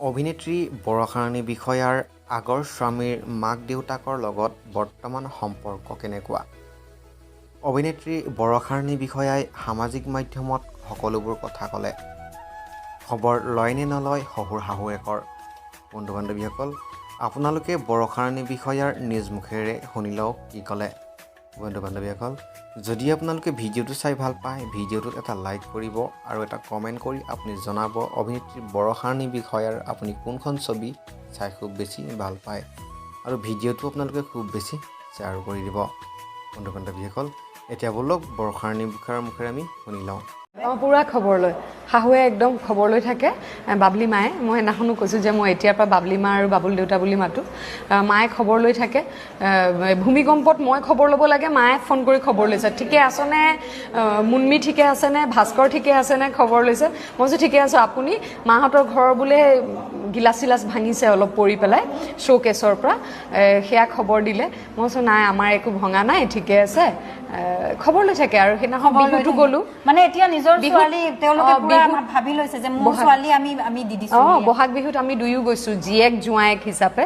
অভিনেত্ৰী বৰষা ৰাণী বিষয়াৰ আগৰ স্বামীৰ মাক দেউতাকৰ লগত বৰ্তমান সম্পৰ্ক কেনেকুৱা? অভিনেত্ৰী বৰষা ৰাণী বিষয়াই সামাজিক মাধ্যমত সকলোবোৰ কথা ক'লে। খবৰ লয় নে নলয় শহুৰ শাহুৱেকৰ? বন্ধু বান্ধৱীসকল, আপোনালোকে বৰষা ৰাণী বিষয়াৰ নিজ মুখেৰে শুনি লওক কি ক'লে। বন্ধু বান্ধৱীসকল, যদি আপোনালোকে ভিডিঅ'টো চাই ভাল পায়, ভিডিঅ'টোত এটা লাইক কৰিব আৰু এটা কমেণ্ট কৰি আপুনি জনাব অভিনেত্ৰী বৰষা ৰাণী বিষয়াৰ আপুনি কোনখন ছবি চাই খুব বেছি ভাল পায়, আৰু ভিডিঅ'টো আপোনালোকে খুব বেছি শ্বেয়াৰ কৰি দিব। বন্ধু বান্ধৱীসকল, এতিয়া বলক বৰষা ৰাণী বিষয়াৰ মুখেৰে আমি শুনি লওঁ। পুৰা খবৰ লয়, শাহুৱে একদম খবৰ লৈ থাকে। বাবলি মায়ে, মই সেইদিনাখনো কৈছোঁ যে মই এতিয়াৰ পৰা বাবলি মা আৰু বাবুল দেউতা বুলি মাতোঁ। মায়ে খবৰ লৈ থাকে। ভূমিকম্পত মই খবৰ ল'ব লাগে, মায়ে ফোন কৰি খবৰ লৈছে, ঠিকে আছেনে, মুন্মি ঠিকে আছেনে, ভাস্কৰ ঠিকে আছেনে, খবৰ লৈছে। মই কৈছোঁ ঠিকে আছোঁ। আপুনি মাহঁতৰ ঘৰৰ বোলে গিলাচ চিলাচ ভাঙিছে অলপ পৰি পেলাই শ্ব'কেছৰ পৰা, সেয়া খবৰ দিলে। মই কৈছোঁ নাই, আমাৰ একো ভঙা নাই, ঠিকে আছে। খবৰ লৈ থাকে আৰু সেইদিনাখন বিহুতো গ'লো। মানে এতিয়া নিজৰ ছোৱালী তেওঁলোকে পুৰা ভাবি লৈছে যে মোৰ ছোৱালী আমি দি দিছোঁ। বহাগ বিহুত আমি দুয়ো গৈছোঁ, জীয়েক জোঁৱায়েক হিচাপে।